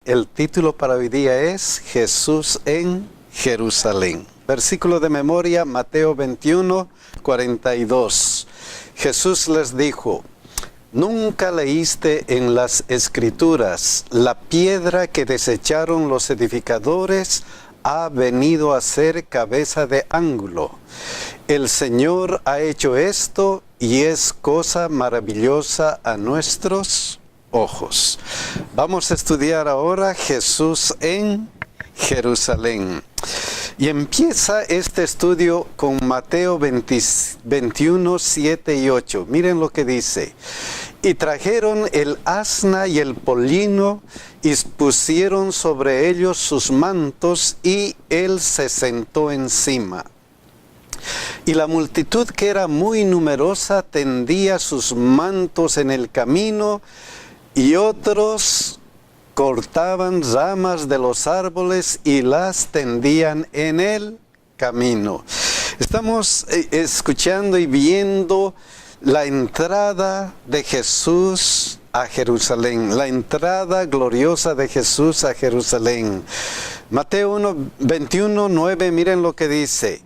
El título para hoy día es Jesús en Jerusalén. Versículo de memoria, Mateo 21, 42. Jesús les dijo: ¿Nunca leíste en las Escrituras, la piedra que desecharon los edificadores ha venido a ser cabeza de ángulo? El Señor ha hecho esto y es cosa maravillosa a nuestros ojos. Vamos a estudiar ahora Jesús en Jerusalén. Y empieza este estudio con Mateo 21, 7 y 8. Miren lo que dice. Y trajeron el asna y el pollino y pusieron sobre ellos sus mantos y él se sentó encima. Y la multitud, que era muy numerosa, tendía sus mantos en el camino, y otros cortaban ramas de los árboles y las tendían en el camino. Estamos escuchando y viendo la entrada de Jesús a Jerusalén, la entrada gloriosa de Jesús a Jerusalén. Mateo 21, 9, miren lo que dice.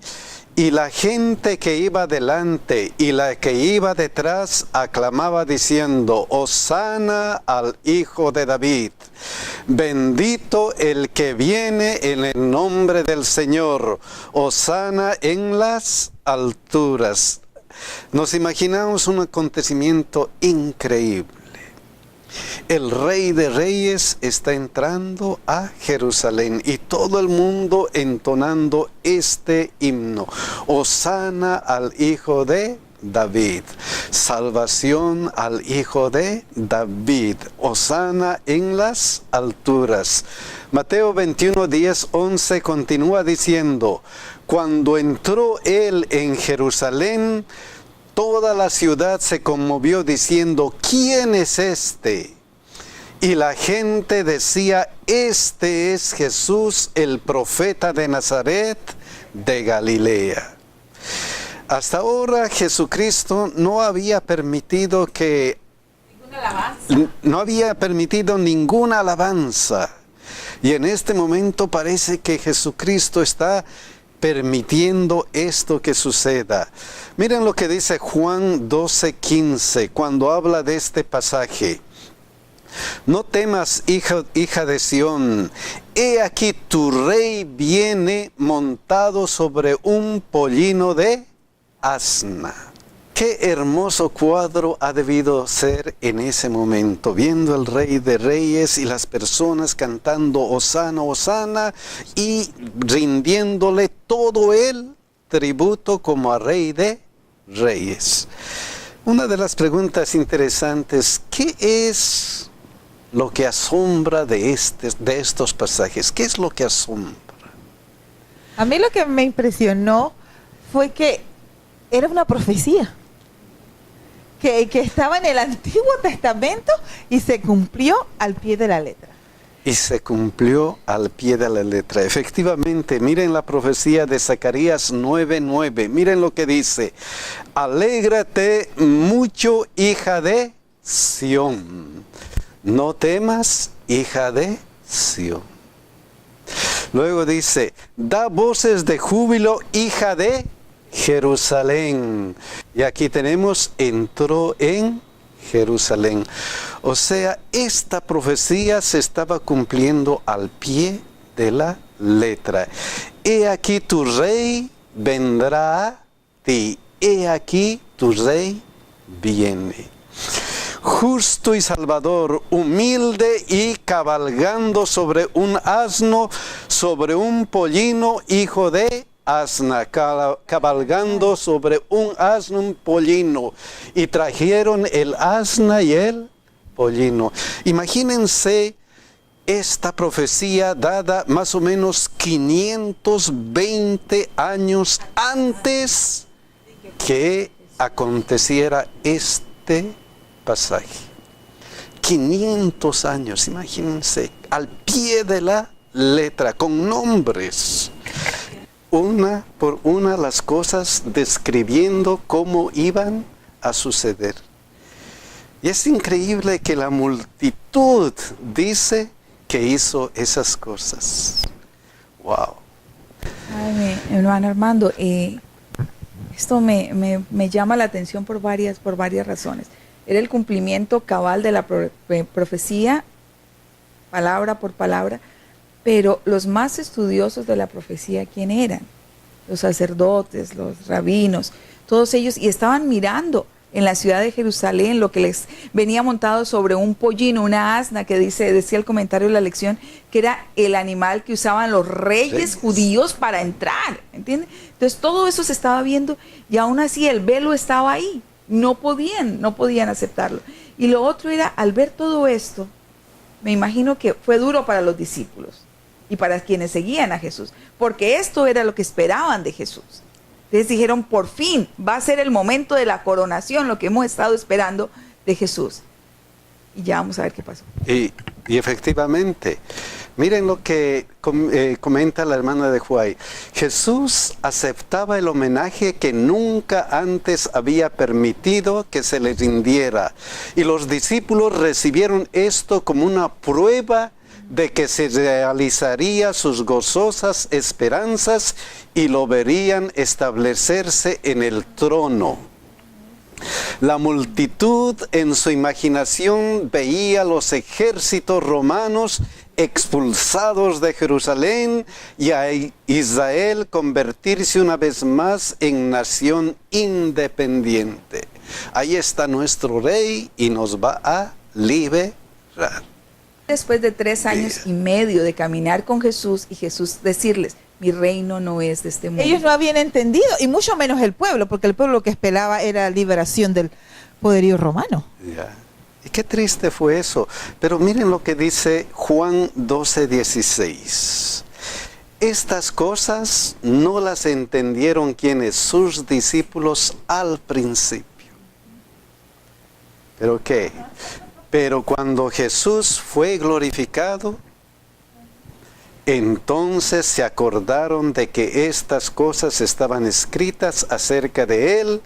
Y la gente que iba delante y la que iba detrás aclamaba diciendo: Hosana al Hijo de David. Bendito el que viene en el nombre del Señor. Hosana en las alturas. Nos imaginamos un acontecimiento increíble. El Rey de Reyes está entrando a Jerusalén y todo el mundo entonando este himno. Hosana al Hijo de David. Salvación al Hijo de David. Hosana en las alturas. Mateo 21, 10, 11 continúa diciendo: Cuando entró él en Jerusalén, toda la ciudad se conmovió diciendo: ¿Quién es este? Y la gente decía: Este es Jesús, el profeta de Nazaret de Galilea. Hasta ahora Jesucristo no había permitido ninguna alabanza. Y en este momento parece que Jesucristo está permitiendo esto que suceda. Miren lo que dice Juan 12:15 cuando habla de este pasaje. No temas, hija de Sión, he aquí tu rey viene montado sobre un pollino de asna. Qué hermoso cuadro ha debido ser en ese momento, viendo al Rey de Reyes y las personas cantando Hosana, Hosana, y rindiéndole todo el tributo como a Rey de Reyes. Una de las preguntas interesantes: ¿qué es lo que asombra de estos pasajes? ¿Qué es lo que asombra? A mí lo que me impresionó fue que era una profecía que estaba en el Antiguo Testamento y se cumplió al pie de la letra. Y se cumplió al pie de la letra. Efectivamente, miren la profecía de Zacarías 9:9. Miren lo que dice: Alégrate mucho, hija de Sión. No temas, hija de Sión. Luego dice: da voces de júbilo, hija de Jerusalén. Y aquí tenemos: entró en Jerusalén. O sea, esta profecía se estaba cumpliendo al pie de la letra. He aquí tu rey vendrá a ti. He aquí tu rey viene. Justo y salvador, humilde y cabalgando sobre un asno, sobre un pollino, hijo de asna, cabalgando sobre un asno, un pollino. Y trajeron el asna y el pollino. Imagínense esta profecía dada más o menos 520 años antes que aconteciera este pasaje. 500 años, imagínense, al pie de la letra, con nombres. Una por una las cosas, describiendo cómo iban a suceder. Y es increíble que la multitud dice que hizo esas cosas. Wow. Ay, mi hermano Armando, esto me llama la atención por varias razones. Era el cumplimiento cabal de la profecía, palabra por palabra, pero los más estudiosos de la profecía, ¿quién eran? Los sacerdotes, los rabinos, todos ellos, y estaban mirando en la ciudad de Jerusalén lo que les venía montado sobre un pollino, una asna, que decía el comentario de la lección, que era el animal que usaban los reyes judíos para entrar, ¿entiendes? Entonces todo eso se estaba viendo y aún así el velo estaba ahí, no podían aceptarlo. Y lo otro era, al ver todo esto, me imagino que fue duro para los discípulos y para quienes seguían a Jesús, porque esto era lo que esperaban de Jesús. Entonces dijeron, por fin va a ser el momento de la coronación, lo que hemos estado esperando de Jesús. Y ya vamos a ver qué pasó. Y efectivamente, miren lo que comenta la hermana de Huay. Jesús aceptaba el homenaje que nunca antes había permitido que se le rindiera. Y los discípulos recibieron esto como una prueba de que se realizaría sus gozosas esperanzas y lo verían establecerse en el trono. La multitud en su imaginación veía los ejércitos romanos expulsados de Jerusalén y a Israel convertirse una vez más en nación independiente. Ahí está nuestro rey y nos va a liberar. Después de 3 años y medio de caminar con Jesús y Jesús decirles, mi reino no es de este mundo. Ellos no habían entendido, y mucho menos el pueblo, porque el pueblo lo que esperaba era la liberación del poderío romano. Ya. Y qué triste fue eso. Pero miren lo que dice Juan 12:16. Estas cosas no las entendieron quienes, sus discípulos al principio. ¿Pero qué? Pero cuando Jesús fue glorificado, entonces se acordaron de que estas cosas estaban escritas acerca de Él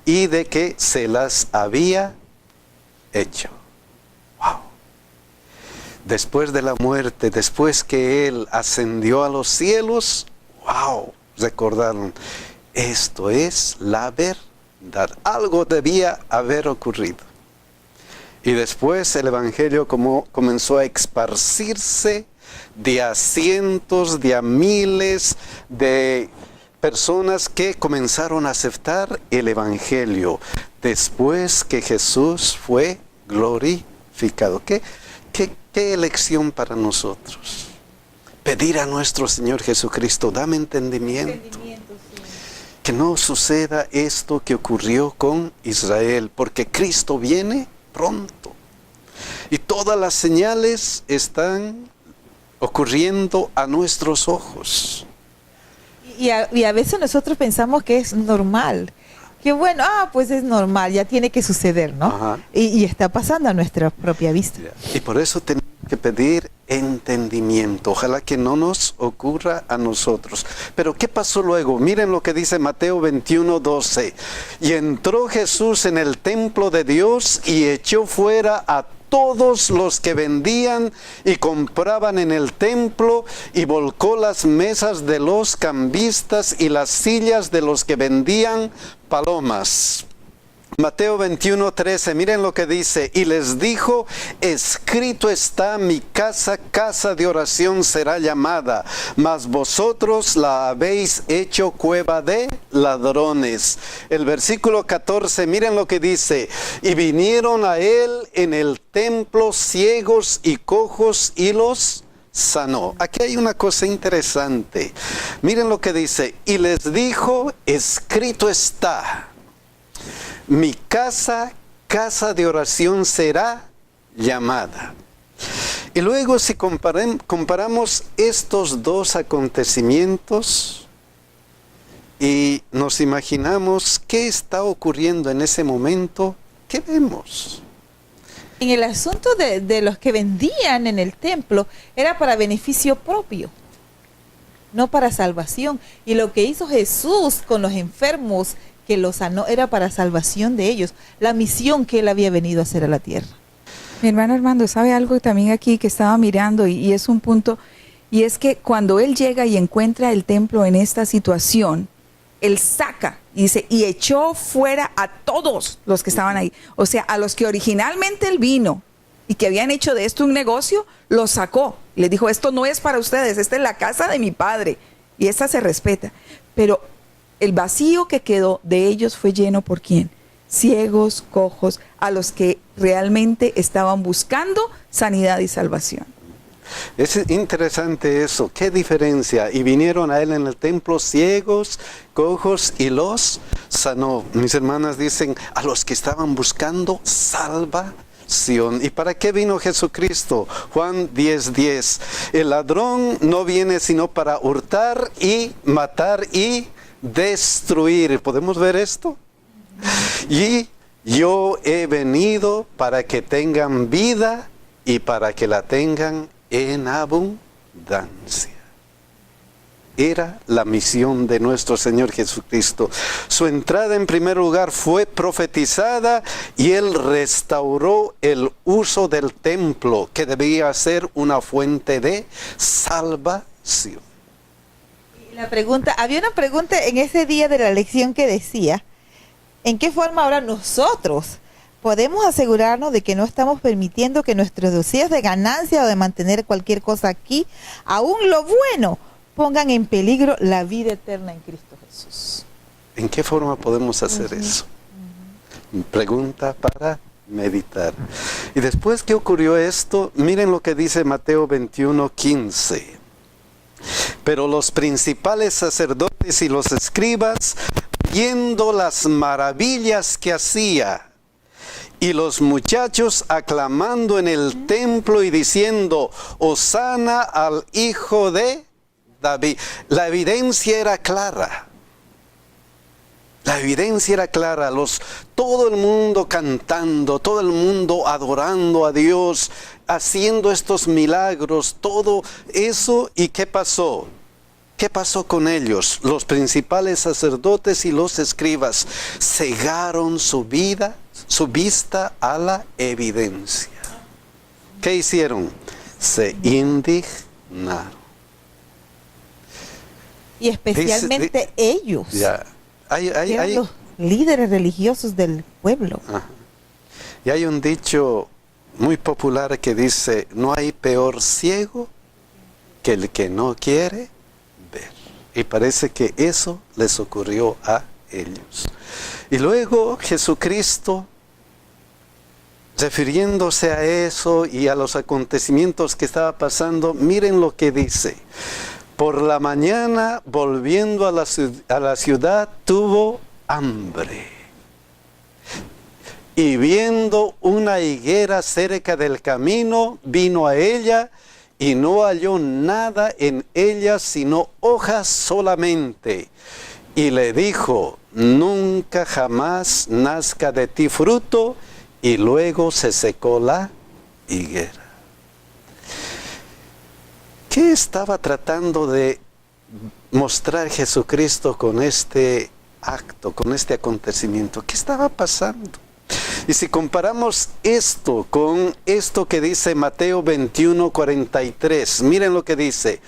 y de que se las había hecho. Wow. Después de la muerte, después que Él ascendió a los cielos, wow, recordaron, esto es la verdad. Algo debía haber ocurrido. Y después el Evangelio comenzó a esparcirse de a cientos, de a miles de personas que comenzaron a aceptar el Evangelio después que Jesús fue glorificado. ¿Qué elección para nosotros? Pedir a nuestro Señor Jesucristo, dame entendimiento. Que no suceda esto que ocurrió con Israel, porque Cristo viene pronto. Y todas las señales están ocurriendo a nuestros ojos. Y a veces nosotros pensamos que es normal. Que bueno, pues es normal, ya tiene que suceder, ¿no? Y está pasando a nuestra propia vista. Y por eso tenemos que pedir entendimiento. Ojalá que no nos ocurra a nosotros. Pero ¿qué pasó luego? Miren lo que dice Mateo 21:12. Y entró Jesús en el templo de Dios y echó fuera a todos los que vendían y compraban en el templo, y volcó las mesas de los cambistas y las sillas de los que vendían palomas. Mateo 21:13, miren lo que dice, y les dijo, escrito está, mi casa, casa de oración será llamada, mas vosotros la habéis hecho cueva de ladrones. El versículo 14, miren lo que dice, y vinieron a él en el templo ciegos y cojos y los sanó. Aquí hay una cosa interesante. Miren lo que dice, y les dijo, escrito está, mi casa, casa de oración será llamada. Y luego si comparamos estos dos acontecimientos y nos imaginamos qué está ocurriendo en ese momento, ¿qué vemos? En el asunto de los que vendían en el templo, era para beneficio propio, no para salvación. Y lo que hizo Jesús con los enfermos, que los sanó, era para salvación de ellos, la misión que él había venido a hacer a la tierra. Mi hermano Armando, ¿sabe algo también aquí que estaba mirando y es un punto? Y es que cuando él llega y encuentra el templo en esta situación, él saca, y dice, y echó fuera a todos los que estaban ahí. O sea, a los que originalmente él vino y que habían hecho de esto un negocio, los sacó. Le dijo, esto no es para ustedes, esta es la casa de mi padre. Y esta se respeta. Pero el vacío que quedó de ellos fue lleno ¿por quién? Ciegos, cojos, a los que realmente estaban buscando sanidad y salvación. Es interesante eso, qué diferencia. Y vinieron a él en el templo ciegos, cojos y los sanó. Mis hermanas dicen, a los que estaban buscando salvación. ¿Y para qué vino Jesucristo? Juan 10:10. El ladrón no viene sino para hurtar y matar y destruir. ¿Podemos ver esto? Y yo he venido para que tengan vida y para que la tengan en abundancia. Era la misión de nuestro Señor Jesucristo. Su entrada en primer lugar fue profetizada y Él restauró el uso del templo, que debía ser una fuente de salvación. La pregunta, había una pregunta en ese día de la lección que decía, ¿en qué forma ahora nosotros podemos asegurarnos de que no estamos permitiendo que nuestros deseos de ganancia o de mantener cualquier cosa aquí, aún lo bueno, pongan en peligro la vida eterna en Cristo Jesús? ¿En qué forma podemos hacer eso? Pregunta para meditar. Y después que ocurrió esto, miren lo que dice Mateo 21:15. Pero los principales sacerdotes y los escribas, viendo las maravillas que hacía, y los muchachos aclamando en el templo y diciendo, Hosana al Hijo de David. La evidencia era clara. La evidencia era clara. Todo el mundo cantando, todo el mundo adorando a Dios, haciendo estos milagros, todo eso. ¿Y qué pasó? ¿Qué pasó con ellos? Los principales sacerdotes y los escribas cegaron su vista a la evidencia. ¿Qué hicieron? Se indignaron. Y especialmente ellos, Ya. eran los líderes religiosos del pueblo. Ajá. Y hay un dicho muy popular que dice, no hay peor ciego que el que no quiere ver. Y parece que eso les ocurrió a ellos. Y luego Jesucristo, refiriéndose a eso y a los acontecimientos que estaba pasando, miren lo que dice. Por la mañana, volviendo a la ciudad, tuvo hambre. Y viendo una higuera cerca del camino, vino a ella y no halló nada en ella sino hojas solamente. Y le dijo, nunca jamás nazca de ti fruto. Y luego se secó la higuera. ¿Qué estaba tratando de mostrar Jesucristo con este acto, con este acontecimiento? ¿Qué estaba pasando? Y si comparamos esto con esto que dice Mateo 21:43, miren lo que dice.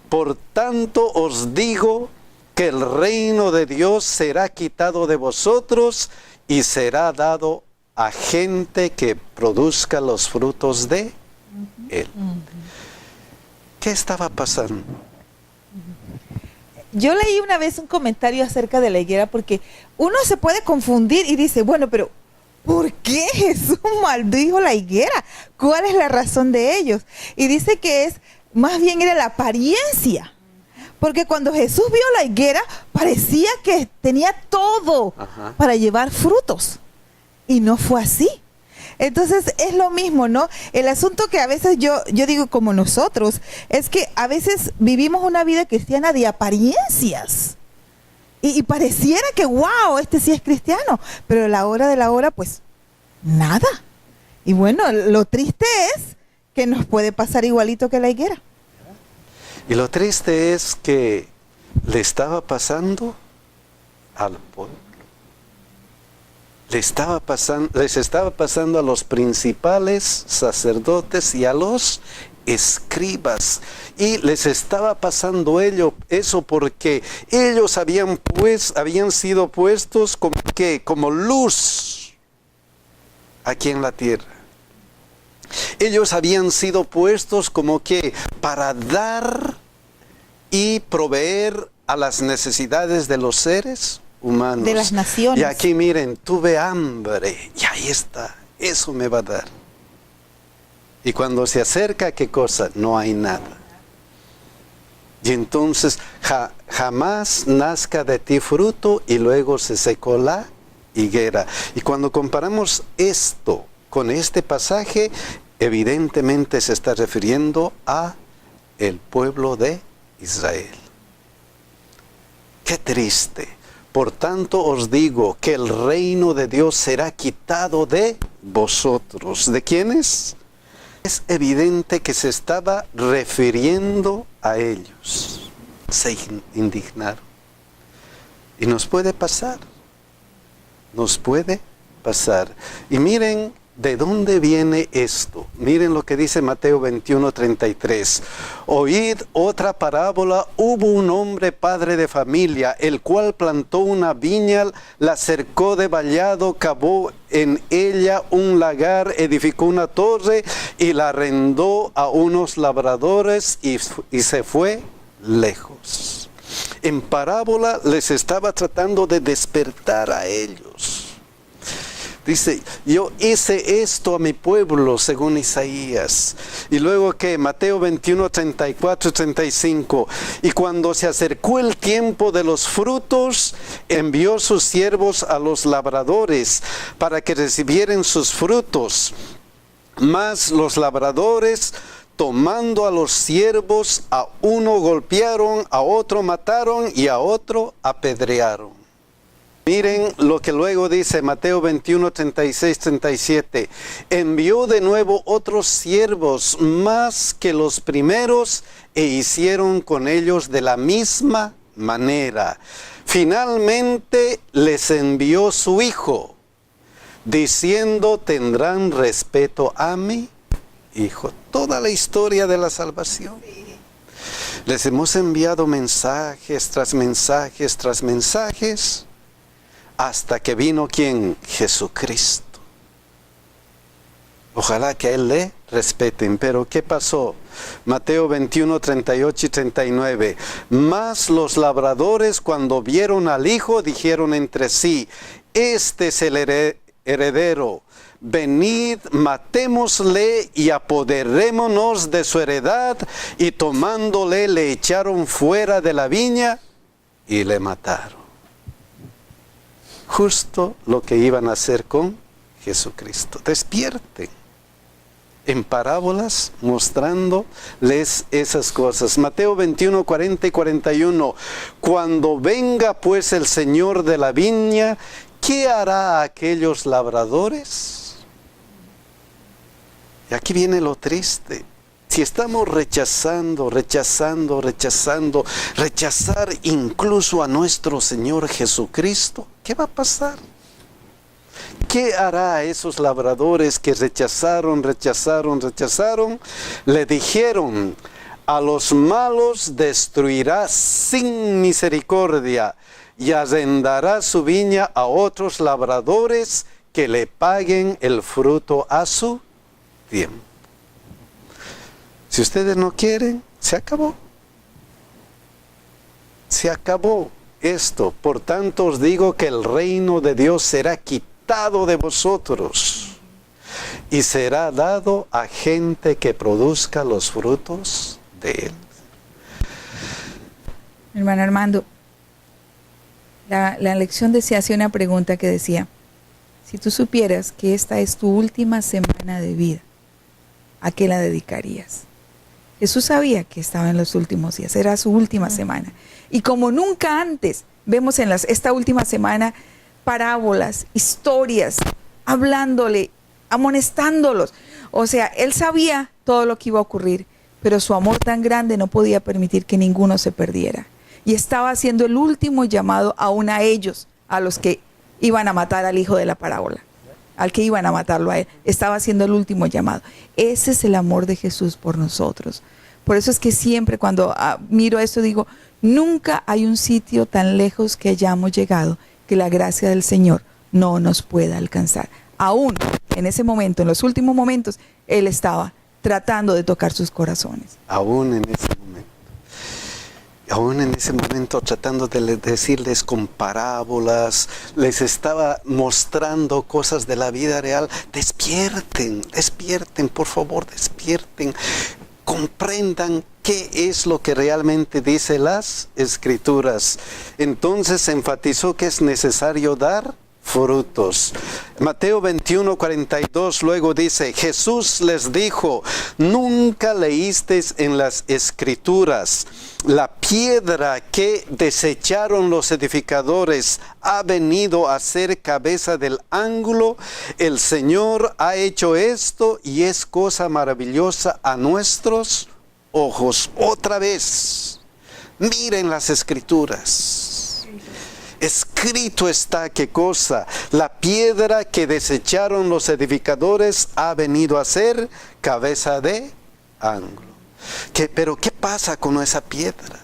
Por tanto os digo que el reino de Dios será quitado de vosotros y será dado a gente que produzca los frutos de él. ¿Qué estaba pasando? Yo leí una vez un comentario acerca de la higuera porque uno se puede confundir y dice, bueno, pero ¿por qué Jesús maldijo la higuera? ¿Cuál es la razón de ellos? Y dice que más bien era la apariencia. Porque cuando Jesús vio la higuera, parecía que tenía todo para llevar frutos. Y no fue así. Entonces es lo mismo, ¿no? El asunto que a veces yo digo como nosotros, es que a veces vivimos una vida cristiana de apariencias. Y pareciera que, wow, este sí es cristiano. Pero a la hora de la hora, pues, nada. Y bueno, lo triste es que nos puede pasar igualito que la higuera. Y lo triste es que le estaba pasando al pueblo. les estaba pasando a los principales sacerdotes y a los escribas, y les estaba pasando eso porque ellos habían sido puestos como luz aquí en la tierra. Ellos habían sido puestos como que para dar y proveer a las necesidades de los seres humanos. De las naciones. Y aquí miren, tuve hambre, y ahí está, eso me va a dar. Y cuando se acerca, ¿qué cosa? No hay nada. Y entonces, jamás nazca de ti fruto, y luego se secó la higuera. Y cuando comparamos esto con este pasaje, evidentemente se está refiriendo a el pueblo de Israel. Qué triste. Por tanto os digo que el reino de Dios será quitado de vosotros. ¿De quiénes? Es evidente que se estaba refiriendo a ellos. Se indignaron. Y nos puede pasar. Nos puede pasar. Y miren de dónde viene esto. Miren lo que dice Mateo 21:33. Oíd otra parábola. Hubo un hombre padre de familia, el cual plantó una viña, la cercó de vallado, cavó en ella un lagar, edificó una torre y la arrendó a unos labradores y se fue lejos. En parábola les estaba tratando de despertar a ellos. Dice, yo hice esto a mi pueblo, según Isaías. Y luego que Mateo 21:34-35. Y cuando se acercó el tiempo de los frutos, envió sus siervos a los labradores para que recibieran sus frutos. Mas los labradores, tomando a los siervos, a uno golpearon, a otro mataron y a otro apedrearon. Miren lo que luego dice Mateo 21:36-37. Envió de nuevo otros siervos más que los primeros e hicieron con ellos de la misma manera. Finalmente les envió su hijo, diciendo, tendrán respeto a mi hijo. Toda la historia de la salvación. Les hemos enviado mensajes tras mensajes tras mensajes, hasta que vino ¿quién? Jesucristo. Ojalá que a Él le respeten. Pero ¿qué pasó? Mateo 21:38-39. Mas los labradores, cuando vieron al Hijo, dijeron entre sí, este es el heredero. Venid, matémosle y apoderémonos de su heredad. Y tomándole, le echaron fuera de la viña y le mataron. Justo lo que iban a hacer con Jesucristo. Despierten. En parábolas mostrándoles esas cosas. Mateo 21:40-41. Cuando venga pues el Señor de la viña, ¿qué hará a aquellos labradores? Y aquí viene lo triste. Si estamos rechazar incluso a nuestro Señor Jesucristo, ¿qué va a pasar? ¿Qué hará a esos labradores que rechazaron? Le dijeron, a los malos destruirá sin misericordia y arrendará su viña a otros labradores que le paguen el fruto a su tiempo. Si ustedes no quieren, se acabó. Se acabó esto. Por tanto os digo que el reino de Dios será quitado de vosotros y será dado a gente que produzca los frutos de él. Hermano Armando, la lección hacía una pregunta que decía, si tú supieras que esta es tu última semana de vida, ¿a qué la dedicarías? Jesús sabía que estaba en los últimos días, era su última semana. Y como nunca antes, vemos en esta última semana parábolas, historias, hablándole, amonestándolos. O sea, él sabía todo lo que iba a ocurrir, pero su amor tan grande no podía permitir que ninguno se perdiera. Y estaba haciendo el último llamado aún a ellos, a los que iban a matar al hijo de la parábola, al que iban a matarlo a él. Estaba haciendo el último llamado. Ese es el amor de Jesús por nosotros. Por eso es que siempre cuando miro esto digo, nunca hay un sitio tan lejos que hayamos llegado que la gracia del Señor no nos pueda alcanzar. Aún en ese momento, en los últimos momentos, Él estaba tratando de tocar sus corazones. Aún en ese momento tratando de decirles con parábolas, les estaba mostrando cosas de la vida real. Despierten, despierten, por favor, despierten. Comprendan qué es lo que realmente dice las Escrituras. Entonces enfatizó que es necesario dar frutos. Mateo 21:42 luego dice, Jesús les dijo, ¿nunca leísteis en las Escrituras? La piedra que desecharon los edificadores ha venido a ser cabeza del ángulo. El Señor ha hecho esto y es cosa maravillosa a nuestros ojos. Otra vez, miren las Escrituras. Escrito está qué cosa, la piedra que desecharon los edificadores ha venido a ser cabeza de ángulo. Pero ¿qué pasa con esa piedra?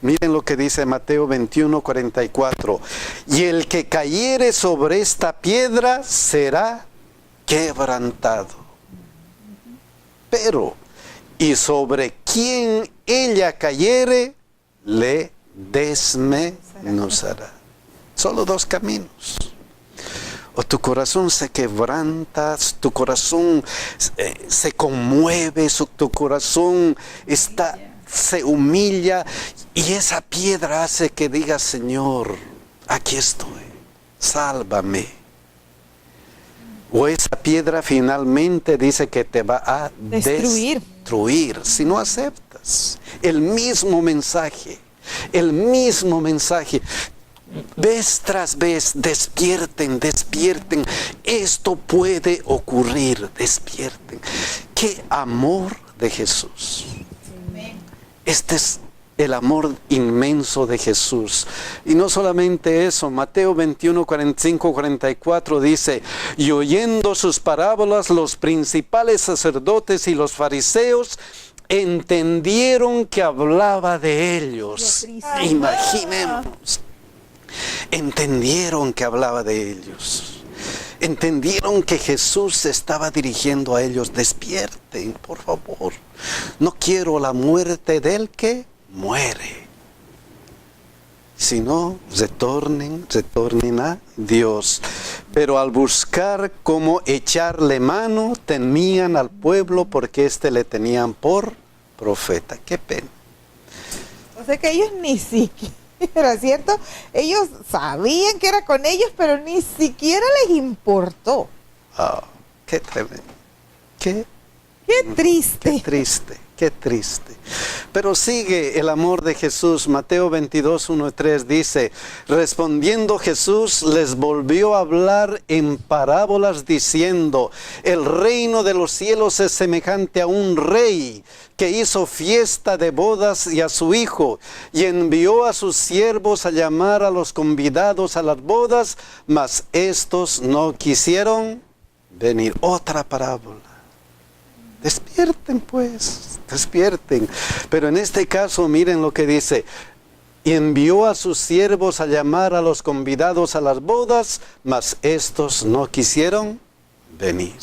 Miren lo que dice Mateo 21:44. Y el que cayere sobre esta piedra será quebrantado. Pero, y sobre quien ella cayere, le desmenuzará. Solo dos caminos. O tu corazón se quebranta, tu corazón se conmueve, tu corazón se humilla, y esa piedra hace que diga, Señor, aquí estoy, sálvame. O esa piedra finalmente dice que te va a destruir si no aceptas el mismo mensaje. El mismo mensaje, vez tras vez, despierten, despierten, esto puede ocurrir, despierten. ¡Qué amor de Jesús! Este es el amor inmenso de Jesús. Y no solamente eso, Mateo 21:45-44 dice, y oyendo sus parábolas, los principales sacerdotes y los fariseos entendieron que hablaba de ellos. Imaginemos. Entendieron que hablaba de ellos. Entendieron que Jesús se estaba dirigiendo a ellos. Despierten, por favor. No quiero la muerte del que muere. Si no, retornen a Dios. Pero al buscar cómo echarle mano, temían al pueblo porque le tenían por profeta. Qué pena. O sea que ellos ni siquiera, ¿cierto? Ellos sabían que era con ellos, pero ni siquiera les importó. Oh, qué tremendo. Qué triste. Qué triste. Qué triste. Pero sigue el amor de Jesús. Mateo 22:1-3 dice, respondiendo Jesús les volvió a hablar en parábolas diciendo, el reino de los cielos es semejante a un rey que hizo fiesta de bodas y a su hijo, y envió a sus siervos a llamar a los convidados a las bodas, mas estos no quisieron venir. Otra parábola. Despierten pues, despierten. Pero en este caso miren lo que dice. Y envió a sus siervos a llamar a los convidados a las bodas, mas estos no quisieron venir.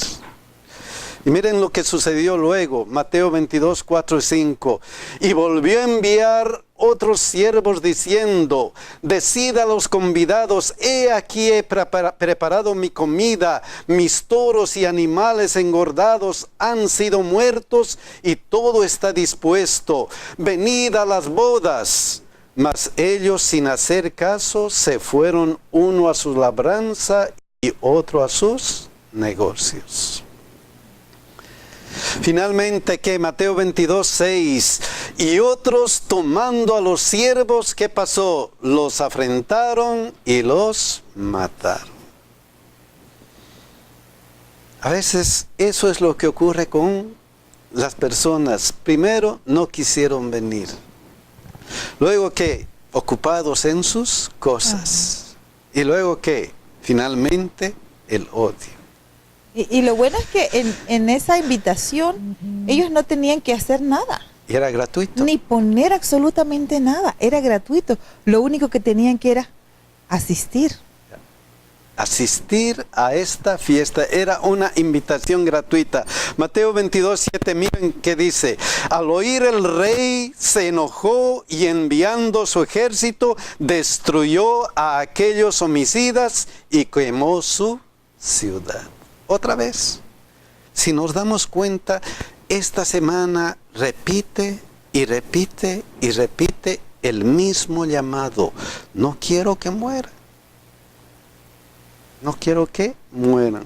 Y miren lo que sucedió luego, Mateo 22:4-5. Y volvió a enviar otros siervos diciendo, decid a los convidados, he aquí he preparado mi comida, mis toros y animales engordados han sido muertos y todo está dispuesto, venid a las bodas. Mas ellos sin hacer caso se fueron, uno a su labranza y otro a sus negocios. Finalmente, que Mateo 22:6, y otros tomando a los siervos, ¿qué pasó? Los afrentaron y los mataron. A veces eso es lo que ocurre con las personas. Primero, no quisieron venir. Luego, ¿qué? Ocupados en sus cosas. Y luego, ¿qué? Finalmente, el odio. Y lo bueno es que en esa invitación ellos no tenían que hacer nada. Y era gratuito. Ni poner absolutamente nada, era gratuito. Lo único que tenían que era asistir. Asistir a esta fiesta era una invitación gratuita. Mateo 22:7, miren qué dice. Al oír el rey se enojó y enviando su ejército destruyó a aquellos homicidas y quemó su ciudad. Otra vez, si nos damos cuenta, esta semana repite y repite y repite el mismo llamado. No quiero que muera. No quiero que mueran.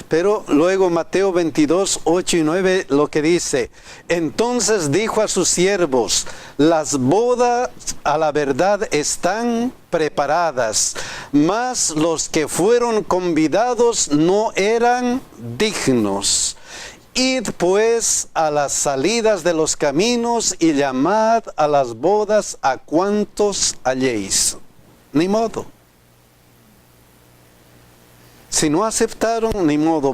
Pero luego Mateo 22:8 y 9 lo que dice. Entonces dijo a sus siervos, las bodas a la verdad están preparadas, mas los que fueron convidados no eran dignos. Id pues a las salidas de los caminos y llamad a las bodas a cuantos halléis. Ni modo. Si no aceptaron, ni modo,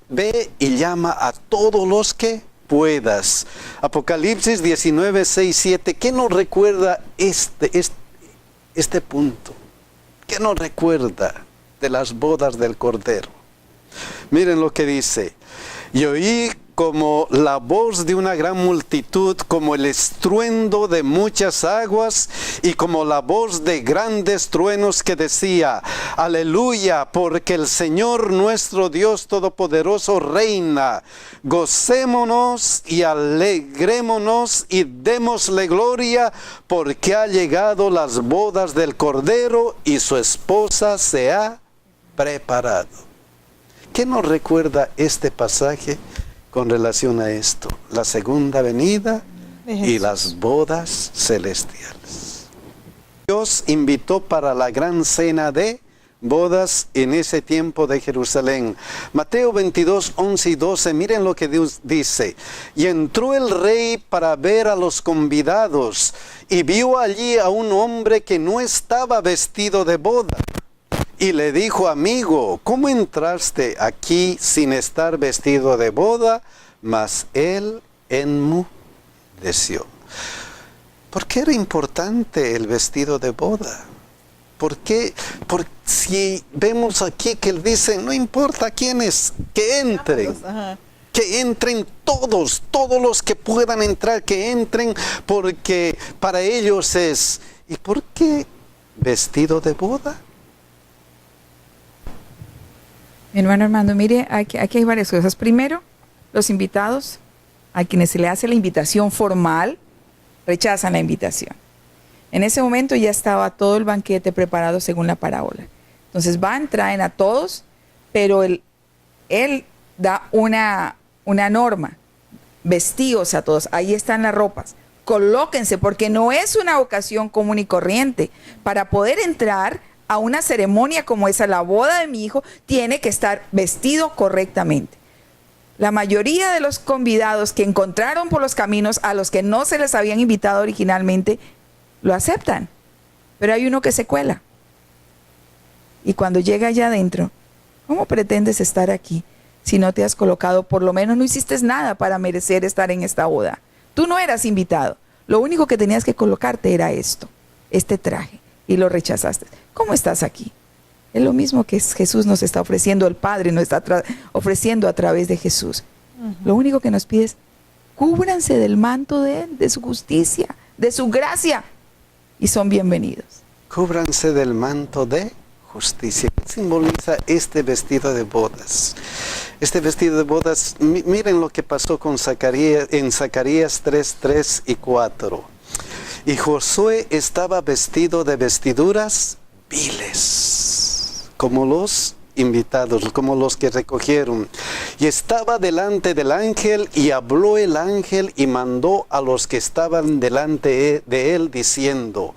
ve y llama a todos los que puedas. Apocalipsis 19:6-7, ¿qué nos recuerda este punto? ¿Qué nos recuerda de las bodas del Cordero? Miren lo que dice. Y oí como la voz de una gran multitud, como el estruendo de muchas aguas y como la voz de grandes truenos que decía, aleluya, porque el Señor nuestro Dios Todopoderoso reina. Gocémonos y alegrémonos y démosle gloria, porque ha llegado las bodas del Cordero y su esposa se ha preparado. ¿Qué nos recuerda este pasaje con relación a esto? La segunda venida y las bodas celestiales. Dios invitó para la gran cena de bodas en ese tiempo de Jerusalén. Mateo 22:11-12, miren lo que Dios dice. Y entró el rey para ver a los convidados y vio allí a un hombre que no estaba vestido de boda. Y le dijo, amigo, ¿cómo entraste aquí sin estar vestido de boda? Mas él enmudeció. ¿Por qué era importante el vestido de boda? ¿Por qué? Porque si vemos aquí que él dice, no importa quiénes, que entren. Que entren todos los que puedan entrar, que entren, porque para ellos es. ¿Y por qué vestido de boda? Mi hermano Armando, mire, aquí hay varias cosas. Primero, los invitados, a quienes se le hace la invitación formal, rechazan la invitación. En ese momento ya estaba todo el banquete preparado según la parábola. Entonces van, traen a todos, pero él da una norma. Vestíos a todos, ahí están las ropas. Colóquense, porque no es una ocasión común y corriente. Para poder entrar a una ceremonia como esa, la boda de mi hijo, tiene que estar vestido correctamente. La mayoría de los convidados que encontraron por los caminos, a los que no se les habían invitado originalmente, lo aceptan. Pero hay uno que se cuela. Y cuando llega allá adentro, ¿cómo pretendes estar aquí si no te has colocado? Por lo menos no hiciste nada para merecer estar en esta boda. Tú no eras invitado. Lo único que tenías que colocarte era esto, este traje. Y lo rechazaste. ¿Cómo estás aquí? Es lo mismo que Jesús nos está ofreciendo, el Padre nos está ofreciendo a través de Jesús. Lo único que nos pide es, cúbranse del manto de Él, de su justicia, de su gracia, y son bienvenidos. Cúbranse del manto de justicia. ¿Qué simboliza este vestido de bodas? Este vestido de bodas, miren lo que pasó con Zacarías, en Zacarías 3, 3 y 4. Y Josué estaba vestido de vestiduras viles, como los invitados, como los que recogieron. Y estaba delante del ángel, y habló el ángel y mandó a los que estaban delante de él, diciendo,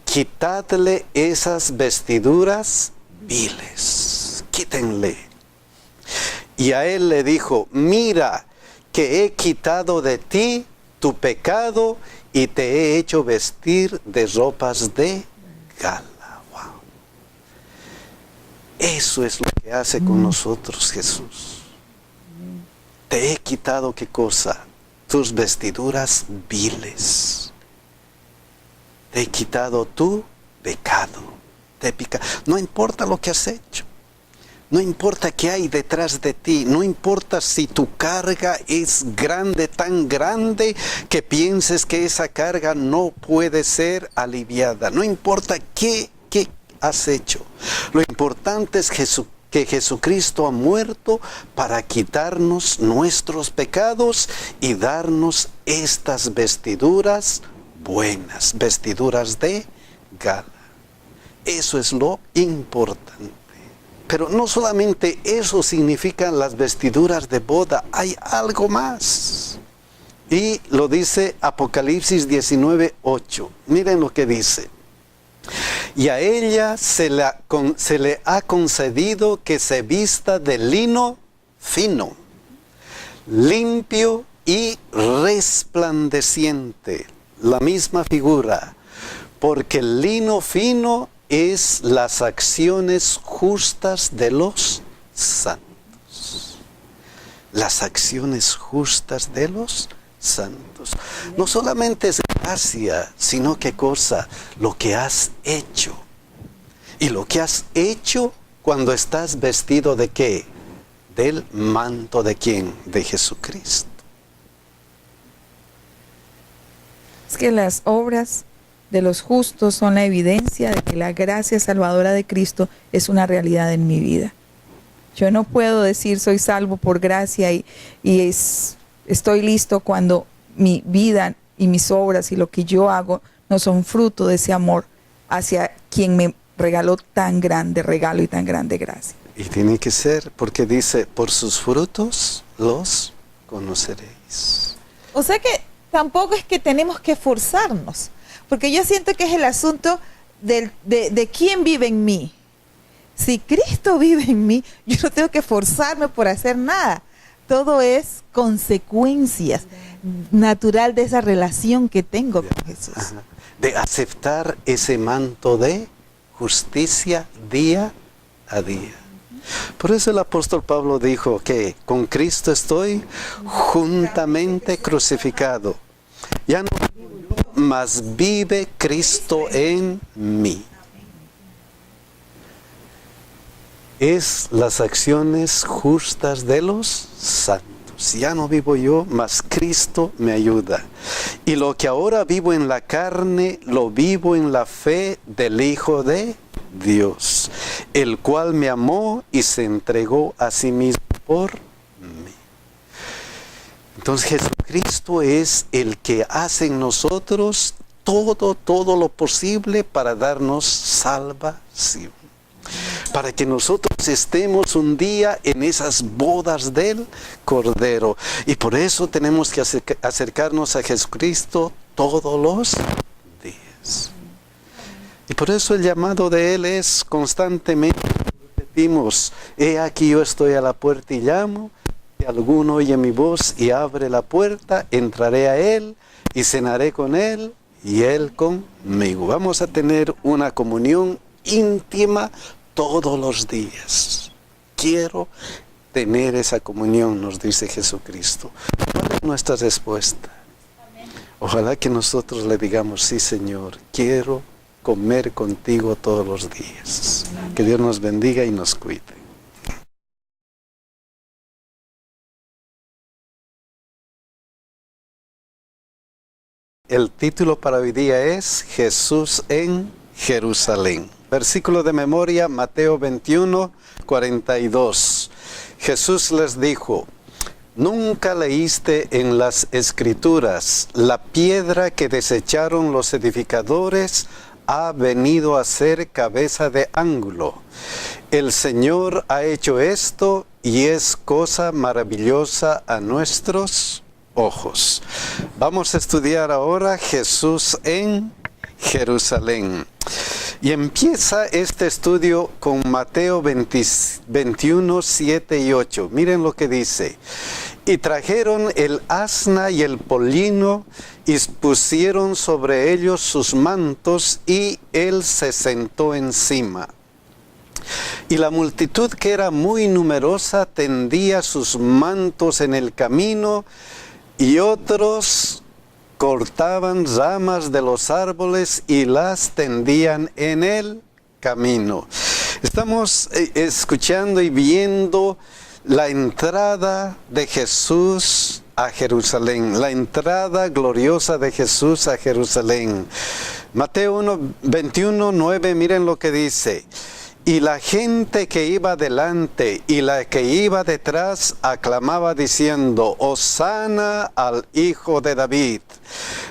quitadle esas vestiduras viles, quítenle. Y a él le dijo, mira que he quitado de ti tu pecado y te he hecho vestir de ropas de gala. Wow. Eso es lo que hace con nosotros Jesús. Te he quitado, ¿qué cosa? Tus vestiduras viles. Te he quitado tu pecado. No importa lo que has hecho. No importa qué hay detrás de ti. No importa si tu carga es grande, tan grande que pienses que esa carga no puede ser aliviada. No importa qué has hecho. Lo importante es que Jesucristo ha muerto para quitarnos nuestros pecados y darnos estas vestiduras buenas, vestiduras de gala. Eso es lo importante. Pero no solamente eso significan las vestiduras de boda, hay algo más. Y lo dice Apocalipsis 19:8. Miren lo que dice. Y a ella se le ha concedido que se vista de lino fino, limpio y resplandeciente. La misma figura, porque el lino fino es las acciones justas de los santos. Las acciones justas de los santos. No solamente es gracia, sino qué cosa, lo que has hecho. Y lo que has hecho cuando estás vestido de qué? Del manto de quién? De Jesucristo. Es que las obras de los justos son la evidencia de que la gracia salvadora de Cristo es una realidad en mi vida. Yo no puedo decir soy salvo por gracia y estoy listo cuando mi vida y mis obras y lo que yo hago no son fruto de ese amor hacia quien me regaló tan grande regalo y tan grande gracia. Y tiene que ser, porque dice, por sus frutos los conoceréis. O sea que tampoco es que tenemos que forzarnos, porque yo siento que es el asunto de quién vive en mí. Si Cristo vive en mí, yo no tengo que forzarme por hacer nada. Todo es consecuencias natural de esa relación que tengo con Jesús. Ajá. De aceptar ese manto de justicia día a día. Por eso el apóstol Pablo dijo que con Cristo estoy juntamente crucificado. Ya no vivo yo, mas vive Cristo en mí. Es las acciones justas de los santos. Ya no vivo yo, mas Cristo me ayuda. Y lo que ahora vivo en la carne, lo vivo en la fe del Hijo de Dios, el cual me amó y se entregó a sí mismo por mí. Entonces Jesucristo es el que hace en nosotros todo lo posible para darnos salvación. Para que nosotros estemos un día en esas bodas del Cordero. Y por eso tenemos que acercarnos a Jesucristo todos los días. Y por eso el llamado de Él es constantemente, repetimos, he aquí yo estoy a la puerta y llamo, si alguno oye mi voz y abre la puerta, entraré a Él y cenaré con Él y Él conmigo. Vamos a tener una comunión íntima todos los días. Quiero tener esa comunión, nos dice Jesucristo. ¿Cuál es nuestra respuesta? Ojalá que nosotros le digamos, sí Señor, quiero comer contigo todos los días. Que Dios nos bendiga y nos cuide. El título para hoy día es Jesús en Jerusalén. Versículo de memoria, Mateo 21, 42. Jesús les dijo, ¿nunca leíste en las Escrituras, la piedra que desecharon los edificadores ha venido a ser cabeza de ángulo? El Señor ha hecho esto y es cosa maravillosa a nuestros ojos. Vamos a estudiar ahora Jesús en Jerusalén. Y empieza este estudio con Mateo 21, 7 y 8. Miren lo que dice. Y trajeron el asna y el pollino y pusieron sobre ellos sus mantos y él se sentó encima. Y la multitud, que era muy numerosa, tendía sus mantos en el camino, y otros cortaban ramas de los árboles y las tendían en el camino. Estamos escuchando y viendo la entrada de Jesús a Jerusalén, la entrada gloriosa de Jesús a Jerusalén. Mateo 21:9, miren lo que dice. Y la gente que iba delante y la que iba detrás aclamaba diciendo: Hosana al Hijo de David.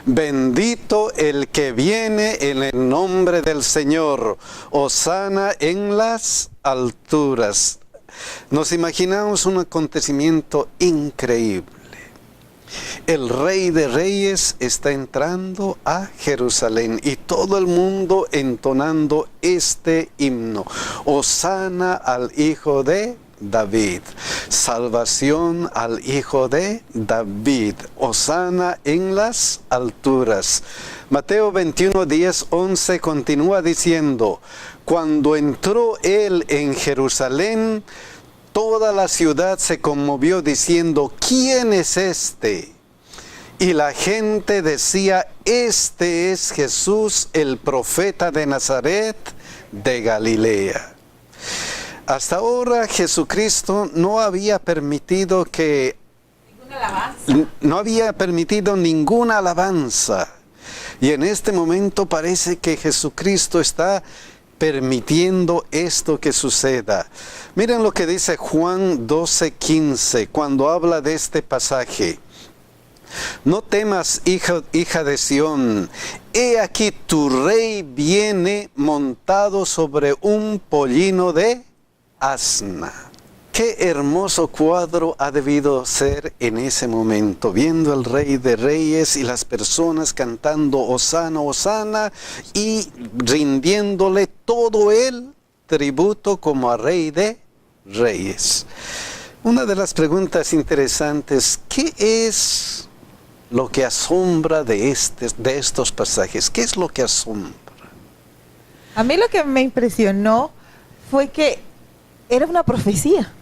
Bendito el que viene en el nombre del Señor. Hosana en las alturas. Nos imaginamos un acontecimiento increíble. El Rey de Reyes está entrando a Jerusalén y todo el mundo entonando este himno. Hosana al Hijo de David. Salvación al Hijo de David. Hosana en las alturas. Mateo 21:10-11 continúa diciendo: Cuando entró él en Jerusalén, toda la ciudad se conmovió diciendo: ¿Quién es este? Y la gente decía: Este es Jesús, el profeta de Nazaret de Galilea. Hasta ahora Jesucristo no había permitido ninguna alabanza. Y en este momento parece que Jesucristo está permitiendo esto que suceda. Miren lo que dice Juan 12:15 cuando habla de este pasaje. No temas, hija de Sión, he aquí tu rey viene montado sobre un pollino de asna. Qué hermoso cuadro ha debido ser en ese momento, viendo al Rey de Reyes y las personas cantando Hosana, Hosana, y rindiéndole todo el tributo como a Rey de Reyes. Una de las preguntas interesantes: ¿qué es lo que asombra de estos pasajes? ¿Qué es lo que asombra? A mí lo que me impresionó fue que era una profecía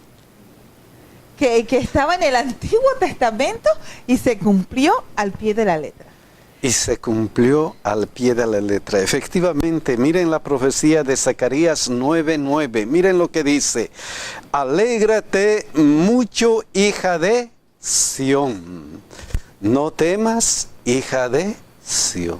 que estaba en el Antiguo Testamento y se cumplió al pie de la letra. Y se cumplió al pie de la letra. Efectivamente, miren la profecía de Zacarías 9:9. Miren lo que dice: Alégrate mucho, hija de Sión. No temas, hija de Sión.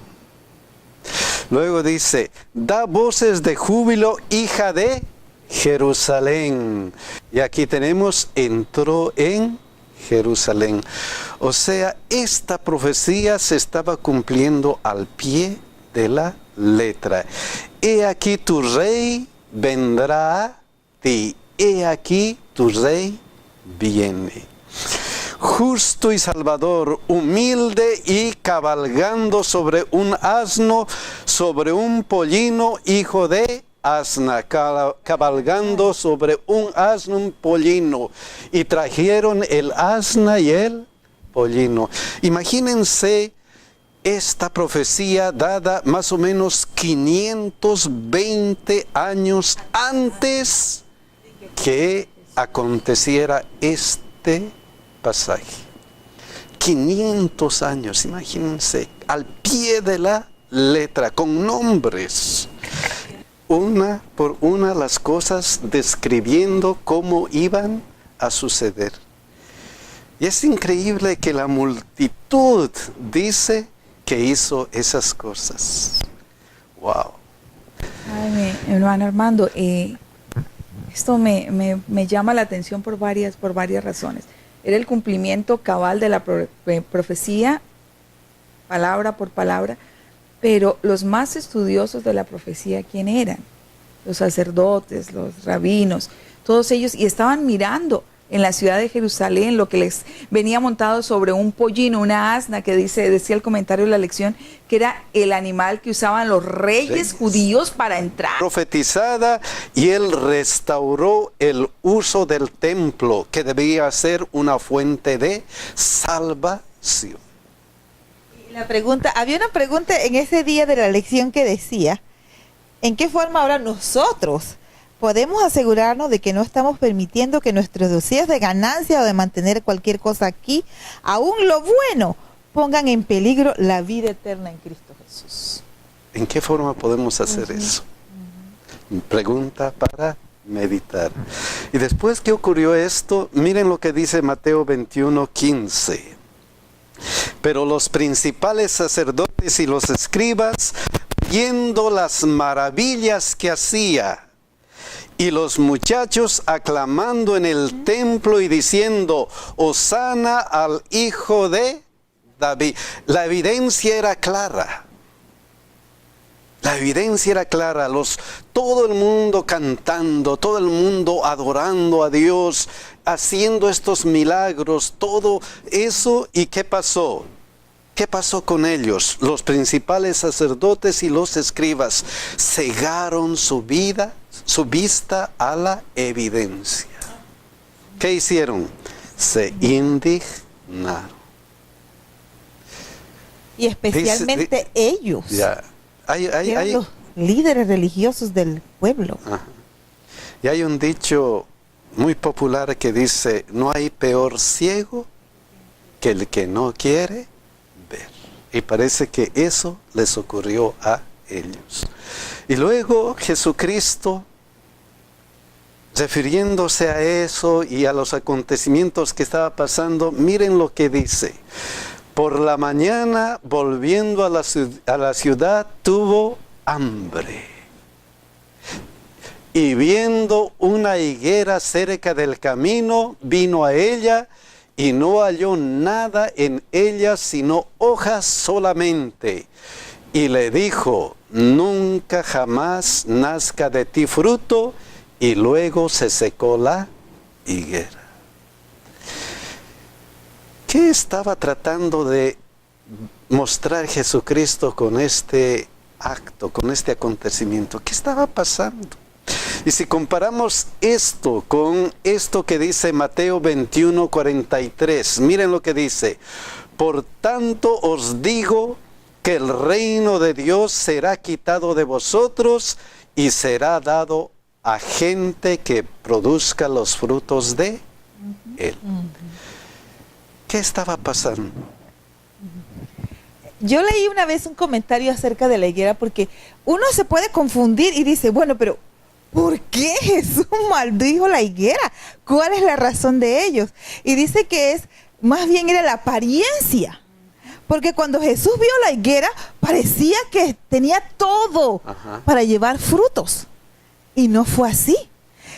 Luego dice: Da voces de júbilo, hija de Jerusalén. Y aquí tenemos: entró en Jerusalén. O sea, esta profecía se estaba cumpliendo al pie de la letra. He aquí tu rey vendrá a ti. He aquí tu rey viene. Justo y salvador, humilde y cabalgando sobre un asno, sobre un pollino, hijo de asna, cabalgando sobre un asno, un pollino, y trajeron el asna y el pollino. Imagínense esta profecía dada más o menos 520 años antes que aconteciera este pasaje. 500 años, imagínense, al pie de la letra, con nombres. Una por una las cosas, describiendo cómo iban a suceder. Y es increíble que la multitud dice que hizo esas cosas. ¡Wow! Ay, mi hermano Armando, esto me llama la atención por varias razones. Era el cumplimiento cabal de la profecía, palabra por palabra. Pero los más estudiosos de la profecía, ¿quién eran? Los sacerdotes, los rabinos, todos ellos, y estaban mirando en la ciudad de Jerusalén lo que les venía montado sobre un pollino, una asna, que decía el comentario de la lección, que era el animal que usaban los reyes judíos para entrar. Profetizada, y él restauró el uso del templo, que debía ser una fuente de salvación. Había una pregunta en ese día de la lección que decía: ¿en qué forma ahora nosotros podemos asegurarnos de que no estamos permitiendo que nuestros deseos de ganancia o de mantener cualquier cosa aquí, aún lo bueno, pongan en peligro la vida eterna en Cristo Jesús. ¿En qué forma podemos hacer eso? Pregunta para meditar. Y después que ocurrió esto, miren lo que dice Mateo 21:15. Pero los principales sacerdotes y los escribas, viendo las maravillas que hacía, y los muchachos aclamando en el templo y diciendo, Hosana al Hijo de David. La evidencia era clara. La evidencia era clara, todo el mundo cantando, todo el mundo adorando a Dios, haciendo estos milagros, todo eso. ¿Y qué pasó? ¿Qué pasó con ellos? Los principales sacerdotes y los escribas cegaron su vista a la evidencia. ¿Qué hicieron? Se indignaron. Y especialmente ellos. Ya. Eran los líderes religiosos del pueblo. Ajá. Y hay un dicho muy popular que dice, no hay peor ciego que el que no quiere ver. Y parece que eso les ocurrió a ellos. Y luego Jesucristo, refiriéndose a eso y a los acontecimientos que estaba pasando, miren lo que dice. Por la mañana, volviendo a la ciudad, tuvo hambre. Y viendo una higuera cerca del camino, vino a ella y no halló nada en ella sino hojas solamente. Y le dijo, nunca jamás nazca de ti fruto. Y luego se secó la higuera. ¿Qué estaba tratando de mostrar Jesucristo con este acto, con este acontecimiento? ¿Qué estaba pasando? Y si comparamos esto con esto que dice Mateo 21:43, miren lo que dice. Por tanto os digo que el reino de Dios será quitado de vosotros y será dado a gente que produzca los frutos de él. ¿Qué estaba pasando? Yo leí una vez un comentario acerca de la higuera porque uno se puede confundir y dice, bueno, pero ¿por qué Jesús maldijo la higuera? ¿Cuál es la razón de ellos? Y dice que más bien era la apariencia. Porque cuando Jesús vio la higuera, parecía que tenía todo para llevar frutos. Y no fue así.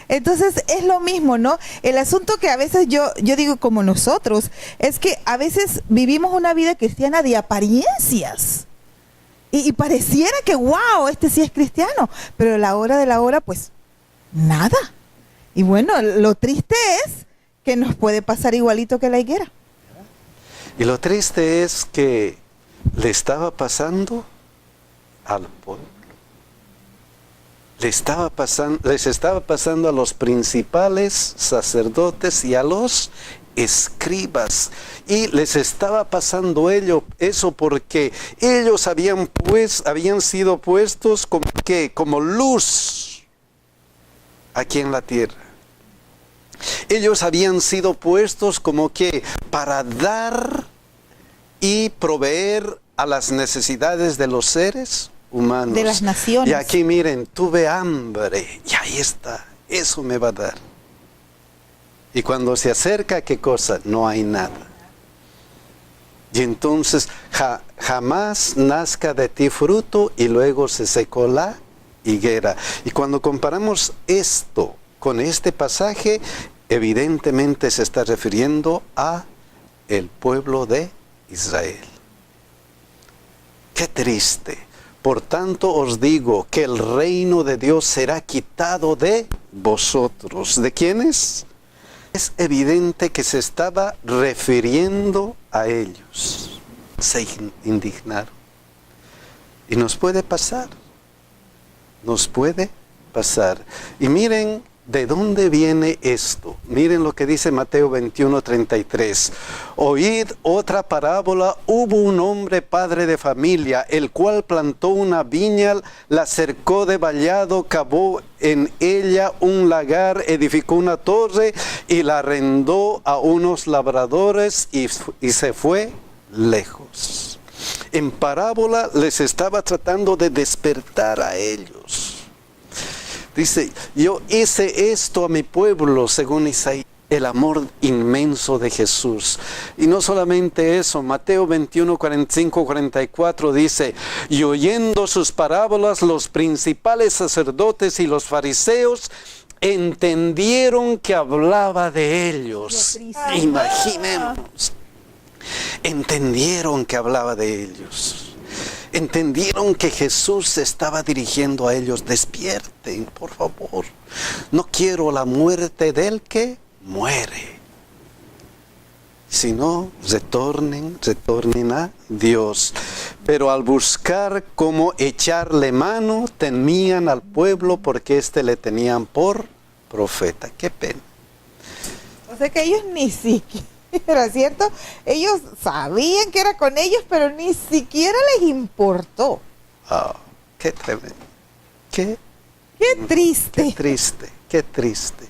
Entonces es lo mismo, ¿no? El asunto que a veces yo digo como nosotros, es que a veces vivimos una vida cristiana de apariencias. Y pareciera que, wow, este sí es cristiano. Pero a la hora de la hora, pues, nada. Y bueno, lo triste es que nos puede pasar igualito que la higuera. Y lo triste es que le estaba pasando al pueblo. Les estaba pasando a los principales sacerdotes y a los escribas. Y les estaba pasando eso porque ellos habían sido puestos como luz aquí en la tierra. Ellos habían sido puestos como que para dar y proveer a las necesidades de los seres humanos. De las naciones. Y aquí miren, tuve hambre y ahí está, eso me va a dar. Y cuando se acerca, ¿qué cosa? No hay nada. Y entonces jamás nazca de ti fruto y luego se secó la higuera. Y cuando comparamos esto con este pasaje, evidentemente se está refiriendo a el pueblo de Israel. Qué triste. Por tanto os digo que el reino de Dios será quitado de vosotros. ¿De quiénes? Es evidente que se estaba refiriendo a ellos. Se indignaron. Y nos puede pasar. Nos puede pasar. Y miren ¿De dónde viene esto? Miren lo que dice Mateo 21:33. Oíd otra parábola. Hubo un hombre padre de familia, el cual plantó una viña, la cercó de vallado, cavó en ella un lagar, edificó una torre y la arrendó a unos labradores y se fue lejos. En parábola les estaba tratando de despertar a ellos. Dice, yo hice esto a mi pueblo, según Isaías, el amor inmenso de Jesús. Y no solamente eso, Mateo 21, 45, 44 dice, y oyendo sus parábolas, los principales sacerdotes y los fariseos entendieron que hablaba de ellos. Imaginemos, entendieron que hablaba de ellos. Entendieron que Jesús se estaba dirigiendo a ellos. Despierten, por favor. No quiero la muerte del que muere. Sino, retornen a Dios. Pero al buscar cómo echarle mano, temían al pueblo porque le tenían por profeta. Qué pena. O sea que ellos ni siquiera, ¿cierto? Ellos sabían que era con ellos, pero ni siquiera les importó. Oh, qué tremendo. Qué triste. Qué triste, qué triste.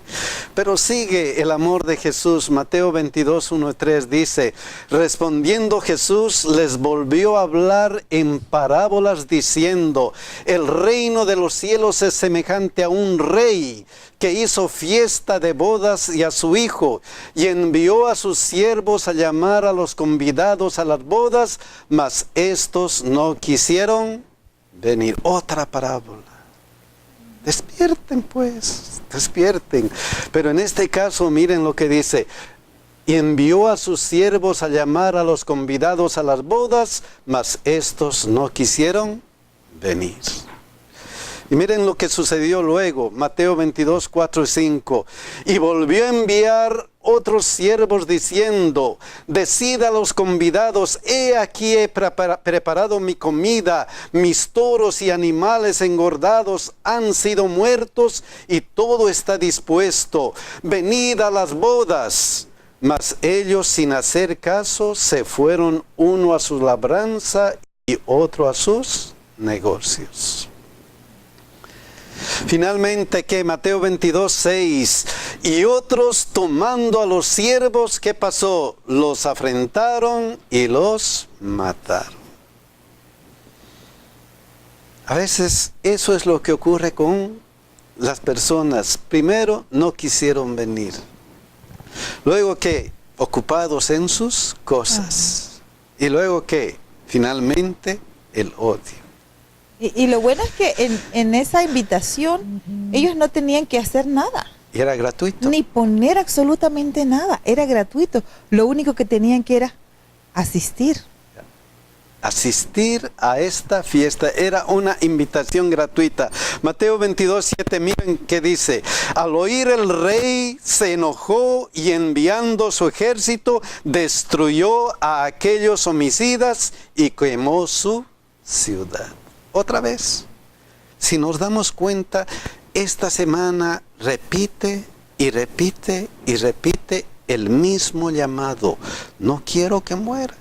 Pero sigue el amor de Jesús. Mateo 22, 1 y 3 dice, respondiendo Jesús les volvió a hablar en parábolas diciendo, el reino de los cielos es semejante a un rey que hizo fiesta de bodas y a su hijo, y envió a sus siervos a llamar a los convidados a las bodas, mas estos no quisieron venir. Otra parábola. Despierten pues, despierten. Pero en este caso miren lo que dice. Y envió a sus siervos a llamar a los convidados a las bodas, mas estos no quisieron venir. Y miren lo que sucedió luego, Mateo 22, 4 y 5. Y volvió a enviar otros siervos diciendo, decid a los convidados, he aquí he preparado mi comida, mis toros y animales engordados han sido muertos y todo está dispuesto. Venid a las bodas. Mas ellos, sin hacer caso, se fueron uno a su labranza y otro a sus negocios. Finalmente, que Mateo 22, 6, y otros tomando a los siervos, ¿qué pasó? Los afrentaron y los mataron. A veces eso es lo que ocurre con las personas. Primero, no quisieron venir. Luego, ¿qué? Ocupados en sus cosas. Y luego, ¿qué? Finalmente, el odio. Y lo bueno es que en esa invitación ellos no tenían que hacer nada. Y era gratuito. Ni poner absolutamente nada. Era gratuito. Lo único que tenían que era asistir. Asistir a esta fiesta era una invitación gratuita. Mateo 22, 7, miren qué dice. Al oír el rey se enojó y enviando su ejército destruyó a aquellos homicidas y quemó su ciudad. Otra vez, si nos damos cuenta, esta semana repite y repite y repite el mismo llamado. No quiero que mueran.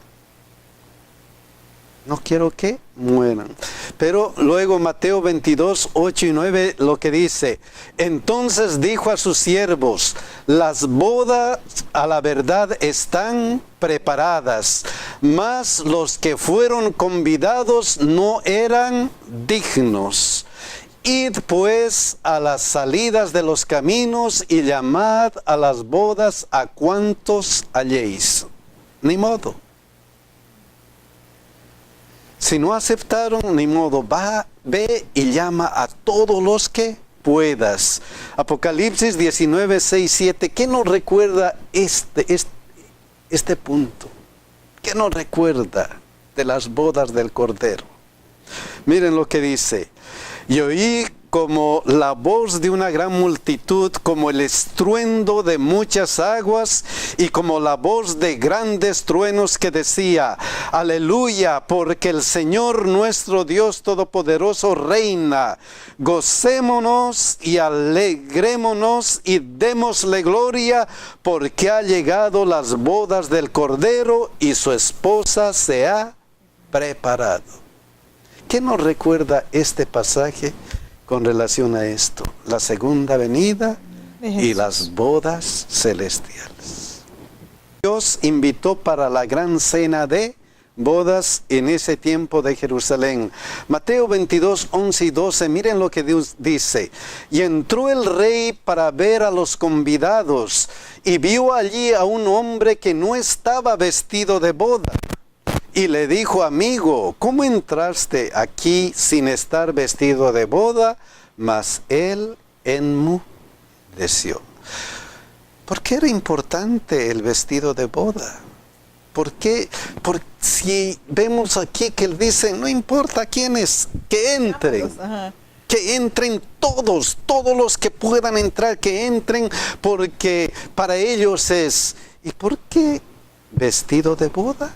No quiero que mueran. Pero luego Mateo 22, 8 y 9 lo que dice. Entonces dijo a sus siervos, las bodas a la verdad están preparadas, mas los que fueron convidados no eran dignos. Id pues a las salidas de los caminos y llamad a las bodas a cuantos halléis. Ni modo. Si no aceptaron, ni modo, ve y llama a todos los que puedas. Apocalipsis 19, 6, 7. ¿Qué nos recuerda este punto? ¿Qué nos recuerda de las bodas del Cordero? Miren lo que dice. Y oí como la voz de una gran multitud, como el estruendo de muchas aguas y como la voz de grandes truenos que decía: aleluya, porque el Señor nuestro Dios Todopoderoso reina. Gocémonos y alegrémonos y démosle gloria, porque ha llegado las bodas del Cordero y su esposa se ha preparado. ¿Qué nos recuerda este pasaje con relación a esto? La segunda venida y las bodas celestiales. Dios invitó para la gran cena de bodas en ese tiempo de Jerusalén. Mateo 22, 11 y 12, miren lo que Dios dice. Y entró el rey para ver a los convidados, y vio allí a un hombre que no estaba vestido de boda. Y le dijo: amigo, ¿cómo entraste aquí sin estar vestido de boda? Mas él enmudeció. ¿Por qué era importante el vestido de boda? ¿Por qué? Porque si vemos aquí que él dice: no importa quiénes, que entren. Que entren todos los que puedan entrar, que entren, porque para ellos es. ¿Y por qué vestido de boda?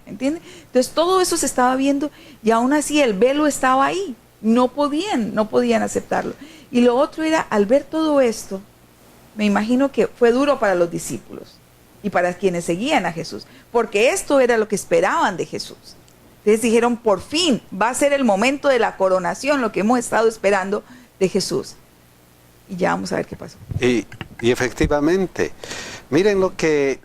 ¿Entiendes? Entonces todo eso se estaba viendo y aún así el velo estaba ahí. No podían aceptarlo. Y lo otro era, al ver todo esto, me imagino que fue duro para los discípulos y para quienes seguían a Jesús, porque esto era lo que esperaban de Jesús. Entonces dijeron: por fin va a ser el momento de la coronación, lo que hemos estado esperando de Jesús. Y ya vamos a ver qué pasó. Y efectivamente, miren lo que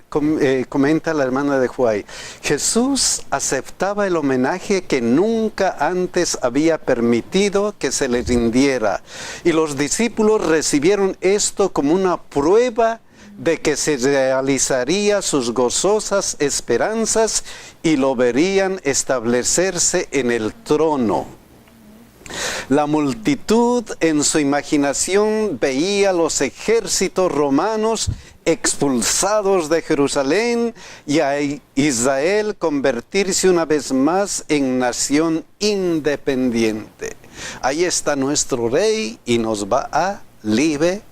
comenta la hermana de Huay. Jesús aceptaba el homenaje que nunca antes había permitido que se le rindiera. Y los discípulos recibieron esto como una prueba de que se realizaría sus gozosas esperanzas y lo verían establecerse en el trono. La multitud en su imaginación veía los ejércitos romanos expulsados de Jerusalén y a Israel convertirse una vez más en nación independiente. Ahí está nuestro rey y nos va a liberar.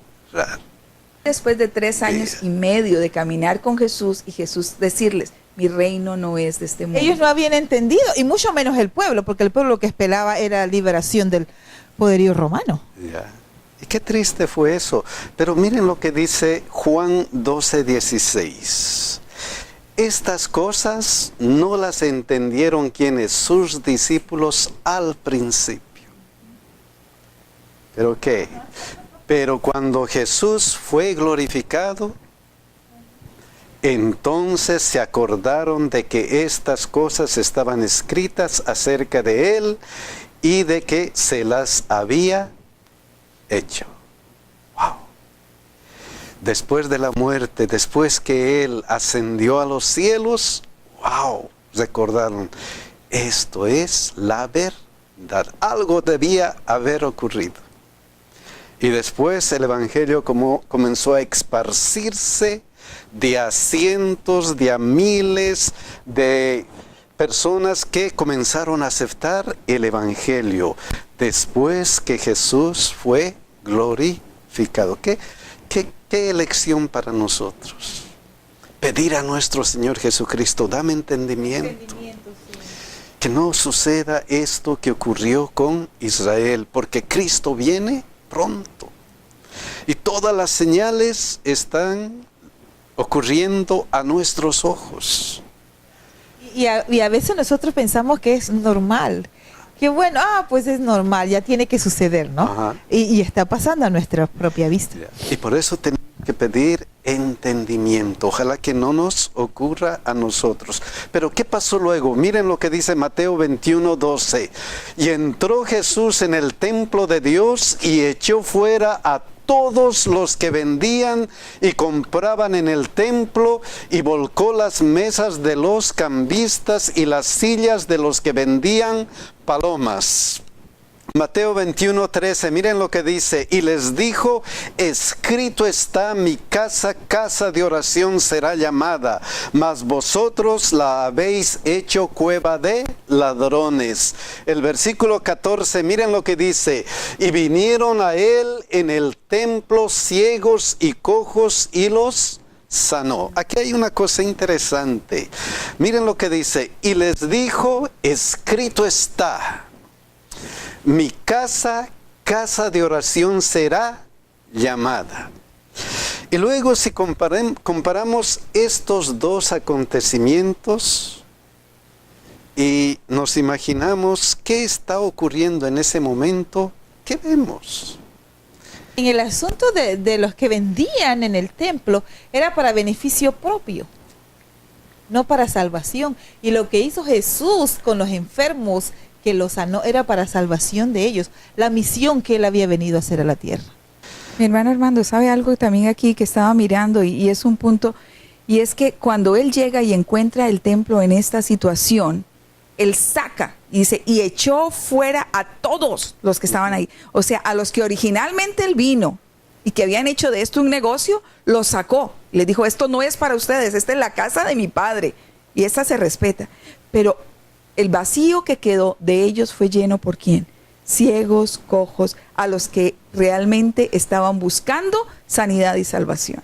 Después de 3 años y medio de caminar con Jesús y Jesús decirles: mi reino no es de este mundo. Ellos no habían entendido, y mucho menos el pueblo, porque el pueblo lo que esperaba era la liberación del poderío romano. Ya. Y qué triste fue eso. Pero miren lo que dice Juan 12, 16. Estas cosas no las entendieron quienes, sus discípulos al principio. ¿Pero qué? Pero cuando Jesús fue glorificado, entonces se acordaron de que estas cosas estaban escritas acerca de él y de que se las había hecho. Wow. Después de la muerte, después que él ascendió a los cielos, wow, recordaron: esto es la verdad. Algo debía haber ocurrido. Y después el evangelio comenzó a esparcirse de a cientos, de a miles de personas que comenzaron a aceptar el evangelio después que Jesús fue glorificado. ¿Qué elección para nosotros? Pedir a nuestro Señor Jesucristo: dame entendimiento. Que no suceda esto que ocurrió con Israel, porque Cristo viene pronto. Y todas las señales están ocurriendo a nuestros ojos. Y a veces nosotros pensamos que es normal. Que bueno, pues es normal, ya tiene que suceder, ¿no? Y está pasando a nuestra propia vista. Y por eso tenemos que pedir entendimiento. Ojalá que no nos ocurra a nosotros. Pero ¿qué pasó luego? Miren lo que dice Mateo 21, 12. Y entró Jesús en el templo de Dios y echó fuera a todos los que vendían y compraban en el templo, y volcó las mesas de los cambistas y las sillas de los que vendían palomas. Mateo 21:13, miren lo que dice, y les dijo, escrito está, mi casa, casa de oración será llamada, mas vosotros la habéis hecho cueva de ladrones. El versículo 14, miren lo que dice, y vinieron a él en el templo ciegos y cojos y los sanó. Aquí hay una cosa interesante. Miren lo que dice, y les dijo, escrito está, mi casa, casa de oración será llamada. Y luego si comparamos estos dos acontecimientos y nos imaginamos qué está ocurriendo en ese momento, ¿qué vemos? En el asunto de los que vendían en el templo, era para beneficio propio, no para salvación. Y lo que hizo Jesús con los enfermos, que los sanó, era para salvación de ellos, la misión que él había venido a hacer a la tierra. Mi hermano Armando, ¿sabe algo también aquí que estaba mirando y es un punto? Y es que cuando él llega y encuentra el templo en esta situación, él saca, y dice, y echó fuera a todos los que estaban ahí. O sea, a los que originalmente él vino y que habían hecho de esto un negocio, los sacó. Le dijo, esto no es para ustedes, esta es la casa de mi padre y esta se respeta. Pero el vacío que quedó de ellos fue lleno por ¿quién? Ciegos, cojos, a los que realmente estaban buscando sanidad y salvación.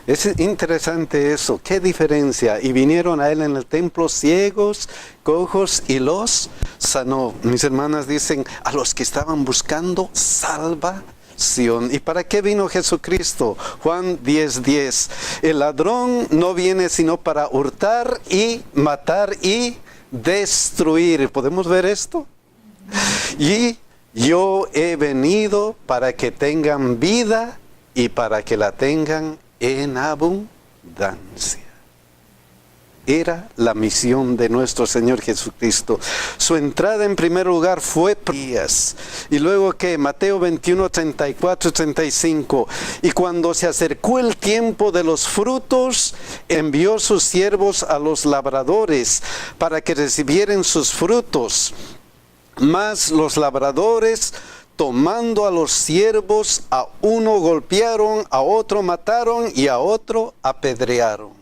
Es interesante eso, qué diferencia. Y vinieron a él en el templo ciegos, cojos y los sanó. Mis hermanas dicen, a los que estaban buscando salvación. ¿Y para qué vino Jesucristo? Juan 10:10. El ladrón no viene sino para hurtar y matar y destruir. ¿Podemos ver esto? Y yo he venido para que tengan vida y para que la tengan en abundancia. Era la misión de nuestro Señor Jesucristo. Su entrada en primer lugar fue Días. Y luego que Mateo 21:34-35. Y cuando se acercó el tiempo de los frutos, envió sus siervos a los labradores para que recibieran sus frutos. Mas los labradores, tomando a los siervos, a uno golpearon, a otro mataron y a otro apedrearon.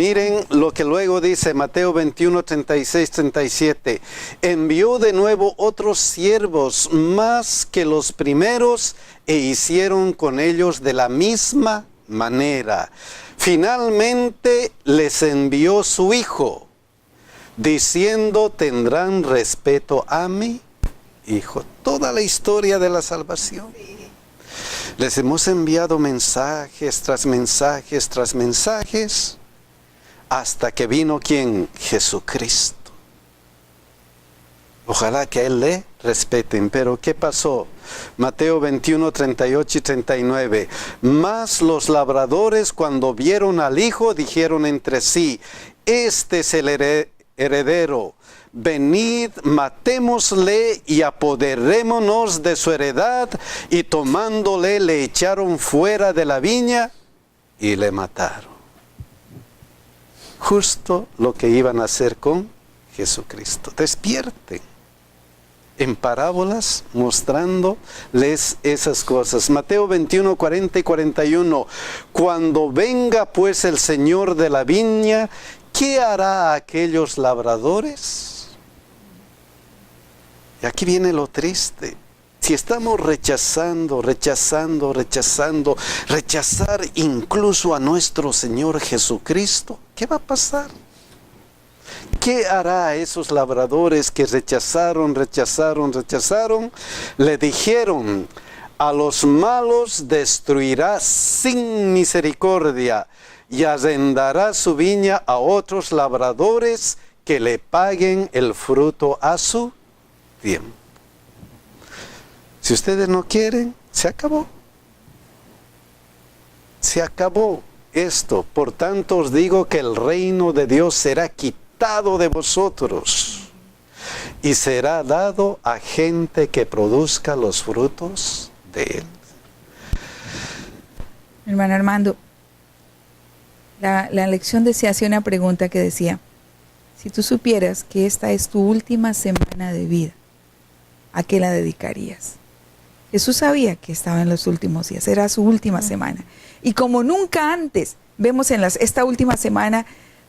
Miren lo que luego dice Mateo 21:36-37. Envió de nuevo otros siervos más que los primeros e hicieron con ellos de la misma manera. Finalmente les envió su hijo, diciendo, tendrán respeto a mi hijo. Toda la historia de la salvación. Les hemos enviado mensajes tras mensajes tras mensajes, hasta que vino ¿quién? Jesucristo. Ojalá que a él le respeten. Pero ¿qué pasó? Mateo 21:38-39. Mas los labradores, cuando vieron al hijo, dijeron entre sí, este es el heredero, venid, matémosle y apoderémonos de su heredad. Y tomándole, le echaron fuera de la viña y le mataron. Justo lo que iban a hacer con Jesucristo. Despierten. En parábolas mostrándoles esas cosas. Mateo 21:40-41. Cuando venga pues el Señor de la viña, ¿qué hará a aquellos labradores? Y aquí viene lo triste. Si estamos rechazar incluso a nuestro Señor Jesucristo, ¿qué va a pasar? ¿Qué hará a esos labradores que rechazaron? Le dijeron, a los malos destruirá sin misericordia y arrendará su viña a otros labradores que le paguen el fruto a su tiempo. Si ustedes no quieren, se acabó. Se acabó esto. Por tanto os digo que el reino de Dios será quitado de vosotros y será dado a gente que produzca los frutos de él. Hermano Armando, la lección hacía una pregunta que decía, si tú supieras que esta es tu última semana de vida, ¿a qué la dedicarías? Jesús sabía que estaba en los últimos días, era su última semana. Y como nunca antes, vemos en esta última semana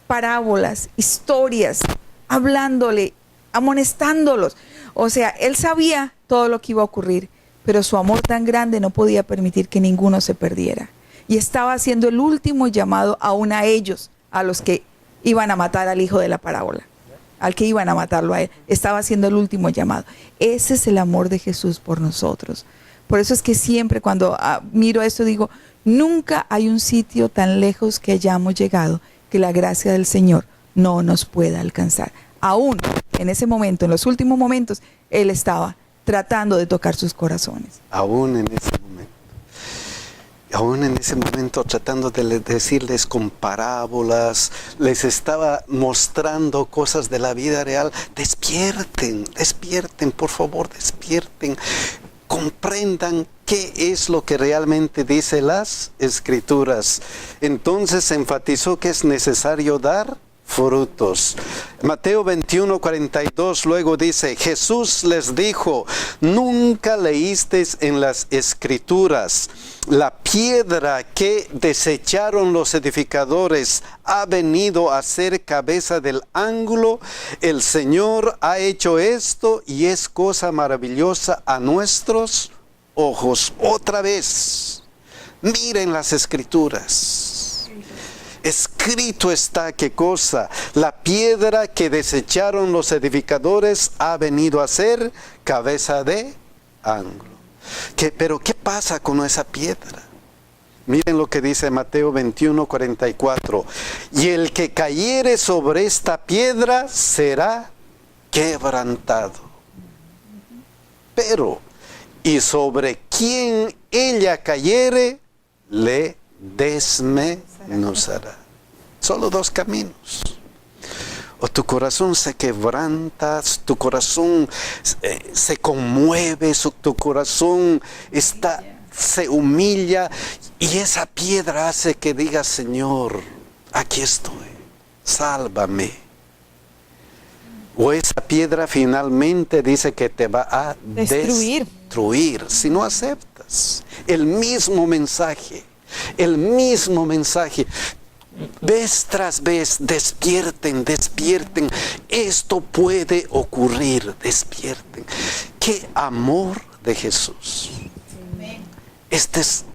parábolas, historias, hablándole, amonestándolos. O sea, él sabía todo lo que iba a ocurrir, pero su amor tan grande no podía permitir que ninguno se perdiera. Y estaba haciendo el último llamado aún a ellos, a los que iban a matar al hijo de la parábola, al que iban a matarlo a él. Estaba haciendo el último llamado. Ese es el amor de Jesús por nosotros. Por eso es que siempre cuando miro esto digo, nunca hay un sitio tan lejos que hayamos llegado que la gracia del Señor no nos pueda alcanzar. Aún en ese momento, en los últimos momentos, Él estaba tratando de tocar sus corazones. Aún en ese momento tratando de decirles con parábolas, les estaba mostrando cosas de la vida real. Despierten, despierten, por favor, despierten. Comprendan qué es lo que realmente dice las Escrituras. Entonces enfatizó que es necesario dar frutos. Mateo 21:42 luego dice, Jesús les dijo, ¿nunca leísteis en las Escrituras? La piedra que desecharon los edificadores ha venido a ser cabeza del ángulo. El Señor ha hecho esto y es cosa maravillosa a nuestros ojos. Otra vez, miren las Escrituras. Escrito está, ¿qué cosa? La piedra que desecharon los edificadores ha venido a ser cabeza de ángulo. Pero ¿qué pasa con esa piedra? Miren lo que dice Mateo 21:44. Y el que cayere sobre esta piedra será quebrantado. Pero, y sobre quien ella cayere, le desmenuzará. Solo dos caminos. O tu corazón se quebranta, tu corazón se conmueve, tu corazón se humilla y esa piedra hace que diga, Señor, aquí estoy, sálvame. O esa piedra finalmente dice que te va a destruir si no aceptas el mismo mensaje. El mismo mensaje, vez tras vez, despierten, despierten, esto puede ocurrir, despierten. ¡Qué amor de Jesús! Este es